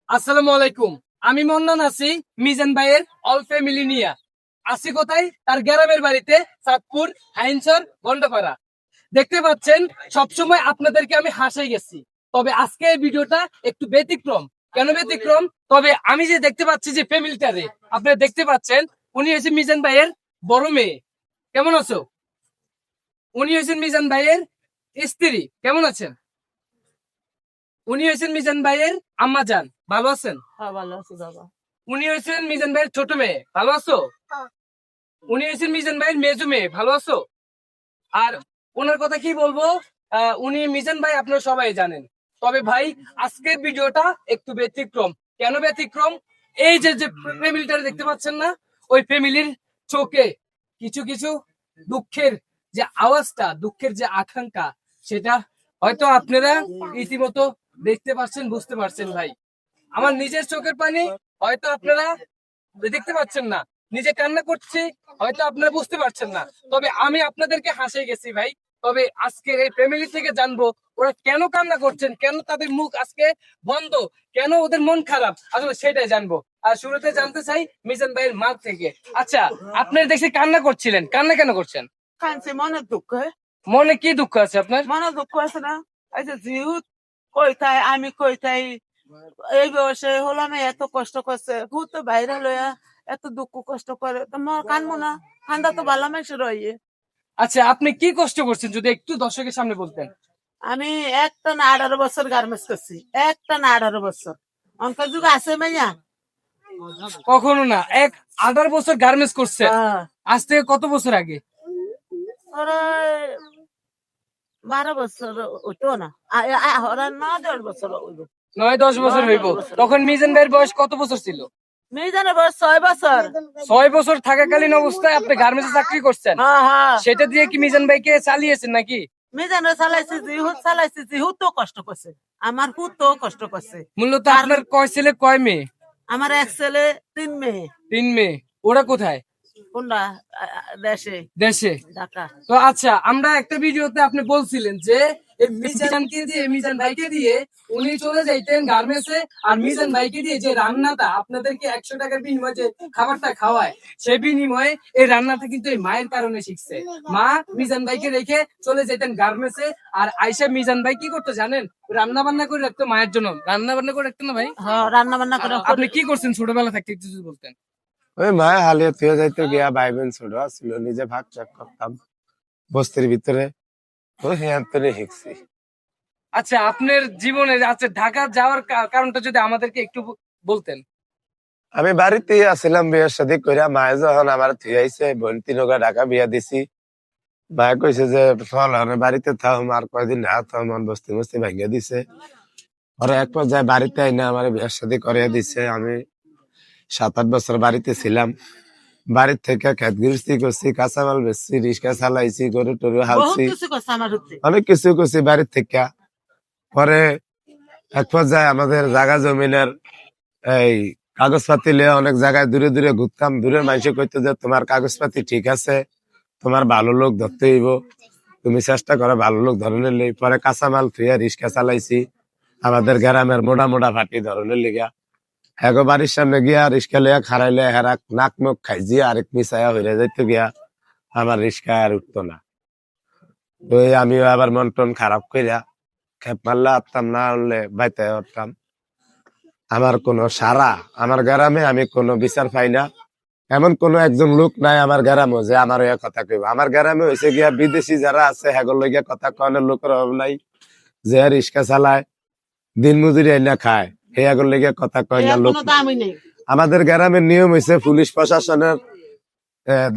আসসালামু আলাইকুম। আমি মন্নান আছি মিজান ভাইয়ের অল ফ্যামিলি নিয়ে। আছি কোথায়? তার গ্রামের বাড়িতে, চাঁদপুর হাইনচর গন্ডাপাড়া। দেখতে পাচ্ছেন সবসময় আপনাদেরকে আমি হাসাই গেছি, তবে আজকে এই ভিডিওটা একটু ব্যতিক্রম। কেন ব্যতিক্রম? তবে আমি যে দেখতে পাচ্ছি যে ফ্যামিলিটারে আপনারা দেখতে পাচ্ছেন, উনি হয়েছে মিজান ভাইয়ের বড় মেয়ে। কেমন আছো? উনি হয়েছেন মিজান ভাইয়ের স্ত্রী। কেমন আছেন? উনি হয়েছেন মিজান ভাইয়ের আম্মা জান। ভালো আছেন? হ্যাঁ, ভালো আছি বাবা। উনি হয়েছেন মিজান ভাইয়ের ছোট মেয়ে। ভালো আছো? উনি হয়েছেন মিজান ভাইয়ের মেজো মেয়ে। ভালো আছো? আর ওনার কথা কি বলবো, উনি মিজান ভাই আপনারা সবাই জানেন। তবে ভাই আজকের ভিডিওটা একটু ব্যতিক্রম। কেন ব্যতিক্রম? এই যে যে ফ্যামিলিটা দেখতে পাচ্ছেন না, ওই ফ্যামিলির চোখে কিছু কিছু দুঃখের যে আওয়াজটা, দুঃখের যে আকাঙ্ক্ষা, সেটা হয়তো আপনারা রীতিমতো দেখতে পাচ্ছেন, বুঝতে পারছেন ভাই। আমার নিজের চোখের পানি হয়তো আপনারা দেখতে পাচ্ছেন না, নিজে কান্না করছি হয়তো আপনারা বুঝতে পারছেন না, তবে আমি আপনাদেরকে হাসিয়ে গেছি ভাই। তবে আজকের এই ফ্যামিলি থেকে জানবো ওরা কেন কান্না করছেন, কেন তাদের মুখ আজকে বন্ধ, কেন ওদের মন খারাপ, আসলে সেটাই জানবো। আর শুরুতে জানতে চাই মিজান ভাইয়ের মা থেকে। আচ্ছা, আপনারা দেখছি কান্না করছিলেন, কান্না কেন করছেন? কানছে মনের দুঃখ, মনে কি দুঃখ আছে আপনার? মনের দুঃখ আছে না? এই যে জিহুদ কইতাই, আমি কইতাই, এই বয়সে হলাম এত কষ্ট করছে, ভূত তো বাইরে লইয়া এত দুঃখ কষ্ট করে, তো মর কানবো না? কান্দা তো ভালো মানুষের রয়ে। আচ্ছা, আপনি কি কষ্ট করছেন যদি একটু দর্শকের সামনে বলতেন। আমি একটা না 18 বছর গার্মেন্টস করছি, একটা না 18 বছর। অঙ্ক যুগ আছে মাইয়া। কখনো না, 18 বছর গার্মেন্টস করছে। হ্যাঁ। আজ থেকে কত বছর আগে? ওরা 12 বছর হইতো না, ওরা 9-10 বছর হইব। 9-10 বছর হইব। তখন মিজান ভাইয়ের বয়স কত বছর ছিল? মেয়েজানের বয়স 6 বছর। 6 বছর থাকাকালীন অবস্থায় আপনি গার্মেন্টসে চাকরি করছেন, হ্যাঁ হ্যাঁ, সেটা দিয়ে কি মিজান ভাইকে চালিয়েছেন নাকি? মেয়েজানের চালাইছে, জিহুদ চালাইছে, জিহুদ তো কষ্ট করছে, আমার হুদ তো কষ্ট করছে। মূলত আপনার কয় ছেলে কয় মেয়ে? আমার এক ছেলে 3 মেয়ে। 3 মেয়ে। ওরা কোথায়? কোনটা? দেশে, দেশে। ঢাকা। তো আচ্ছা, আমরা একটা ভিডিওতে আপনি বলছিলেন যে এই মিজানকে দিয়ে, মিজান ভাইকে দিয়ে উনি চলে যাইতেন গার্মেন্টসে, আর মিজান ভাইকে দিয়ে যে রান্নাটা আপনাদেরকে 100 টাকার বিনিময়ে যে খাবারটা খাওয়ায়, সেই বিনিময়ে এই রান্নাটা কিন্তু এই মায়ের কারণে শিখছে। মা মিজান ভাইকে রেখে চলে যেতেন গার্মেন্টসে, আর আইসা মিজান ভাই কি করতো জানেন? রান্না বান্না করে রাখতো মায়ের জন্য। রান্না বান্না করে রাখতো না ভাই? হ্যাঁ, রান্না বান্না করে। আপনি কি করছেন ছোটবেলা থাকতে একটু যদি বলতেন। ওই মায়ের হালিয়ে থুয়ে যাইতো গিয়া, ভাই বোন ছোট ছিল, নিজে ভাগ চাক করতাম বস্তির ভিতরে। তো হ্যাঁ তোরে শিখছি। আচ্ছা, আপনার জীবনে আচ্ছা ঢাকা যাওয়ার কারণটা যদি আমাদেরকে একটু বলতেন। আমি বাড়িতেই আসছিলাম বিয়ের শাদী কইরা, মায়ে যখন আমার থুয়ে আইছে, বোন তিনকা ঢাকা বিয়া দিছি। মায়ে কইছে যে চল আমি বাড়িতে থাও, আর কয়দিন না থাও, মন বস্তি মস্তি ভাঙিয়ে দিছে। ওরা এক পর্যায়ে বাড়িতে আইনা আমার বিয়ের শাদী করিয়ে দিছে। আমি 7-8 বছর বাড়িতে ছিলাম। বাড়ির থেকে খেত গৃহস্থী করছি, কাঁচামাল বেচছি, রিক্সা চালাইছি, গরু টরু বহুত হালছি, কিছু করছে আমার হচ্ছে। অনেক কিছু করছি বাড়ির থেকে। পরে এক পর্যায়ে আমাদের জায়গা জমিনের এই কাগজপাতি লিয়ে অনেক জায়গায় দূরে দূরে ঘুরতাম। দূরের মানুষ কইতো যে তোমার কাগজপাতি ঠিক আছে, তোমার ভালো লোক ধরতে হইব, তুমি চেষ্টা করো ভালো লোক ধরনের লেই। পরে কাঁচামাল থুয়ে রিক্সা চালাইছি আমাদের গ্রামের মোটা মোটা ফাটি ধরনের লিগা। হ্যাগো বাড়ির সামনে গিয়া রিক্সা লইয়া খারাইলে হেরা নাক মুখ খাইজি আরেক মিশাইয়া হইয়া যাইতো গিয়া, আমার রিক্সা আর উঠতো না। তো আমিও আবার মন টন খারাপ কইরা খেপ মারলে আটতাম, না হলে বাইতে উঠতাম। আমার কোনো সারা আমার গ্রামে আমি কোনো বিচার পাই না। এমন কোন একজন লোক নাই আমার গ্রামে যে আমার ওই কথা কইব। আমার গ্রামে হয়েছে গিয়া বিদেশি যারা আছে হেগর লইয়া কথা কনের লোকের অভাব নাই। যে রিক্সা চালায়, দিন মজুরি আইনা খায়, হে হেগর লইয়া কথা কয় না এর লোক। কোনো দামই নেই। আমাদের গ্রামের নিয়ম হয়েছে পুলিশ প্রশাসনের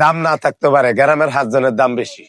দাম না থাকতে পারে, গ্রামের 7 জনের দাম বেশি।